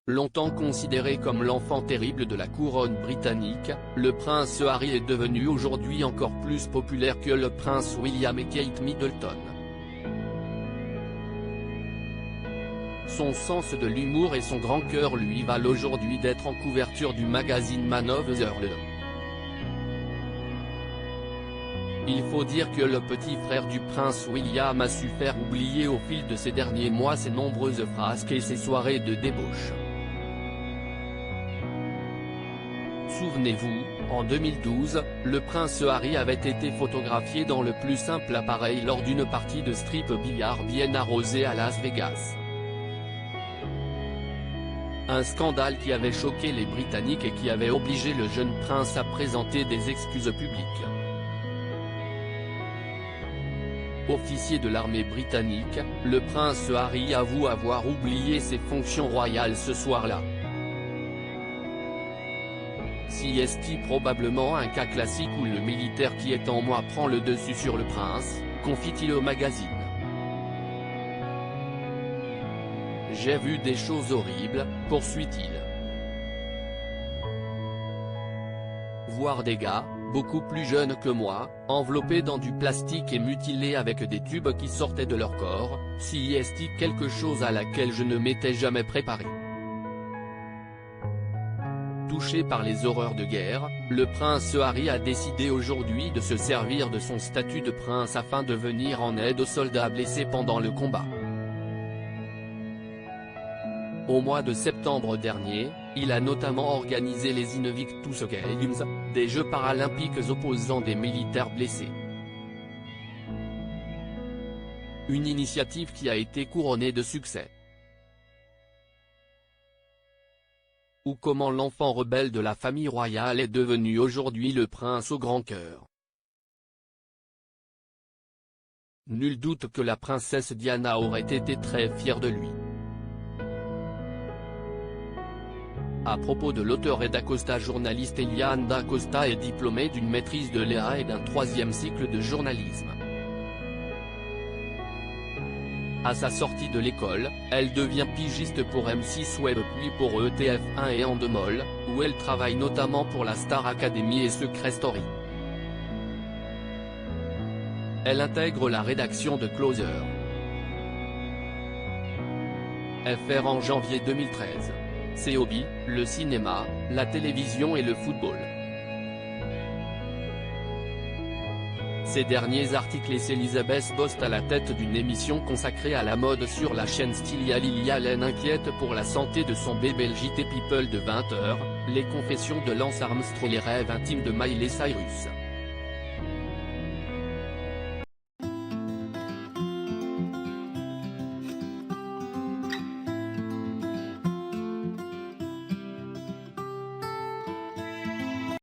Longtemps considéré comme l'enfant terrible de la couronne britannique, le prince Harry est devenu aujourd'hui encore plus populaire que le prince William et Kate Middleton. Son sens de l'humour et son grand cœur lui valent aujourd'hui d'être en couverture du magazine Man of the World. Il faut dire que le petit frère du prince William a su faire oublier au fil de ces derniers mois ses nombreuses frasques et ses soirées de débauche. Souvenez-vous, en 2012, le prince Harry avait été photographié dans le plus simple appareil lors d'une partie de strip billard bien arrosée à Las Vegas. Un scandale qui avait choqué les Britanniques et qui avait obligé le jeune prince à présenter des excuses publiques. Officier de l'armée britannique, le prince Harry avoue avoir oublié ses fonctions royales ce soir-là. Si est-il probablement un cas classique où le militaire qui est en moi prend le dessus sur le prince, confie-t-il au magazine. J'ai vu des choses horribles, poursuit-il. Voir des gars, beaucoup plus jeunes que moi, enveloppés dans du plastique et mutilés avec des tubes qui sortaient de leur corps, si est-il quelque chose à laquelle je ne m'étais jamais préparé. Touché par les horreurs de guerre, le prince Harry a décidé aujourd'hui de se servir de son statut de prince afin de venir en aide aux soldats blessés pendant le combat. Au mois de septembre dernier, il a notamment organisé les Invictus Games, des Jeux paralympiques opposant des militaires blessés. Une initiative qui a été couronnée de succès. Ou comment l'enfant rebelle de la famille royale est devenu aujourd'hui le prince au grand cœur. Nul doute que la princesse Diana aurait été très fière de lui. À propos de l'auteur et d'Acosta journaliste Eliane d'Acosta est diplômée d'une maîtrise de l'EA et d'un 3e cycle de journalisme. À sa sortie de l'école, elle devient pigiste pour M6 Web puis pour ETF1 et Endemol, où elle travaille notamment pour la Star Academy et Secret Story. Elle intègre la rédaction de Closer FR en janvier 2013. Ses hobbies, le cinéma, la télévision et le football. Ces derniers articles laissent Elisabeth Bost à la tête d'une émission consacrée à la mode sur la chaîne Stylia. Lily Allen inquiète pour la santé de son bébé. Le JT People de 20h, les confessions de Lance Armstrong et les rêves intimes de Miley Cyrus.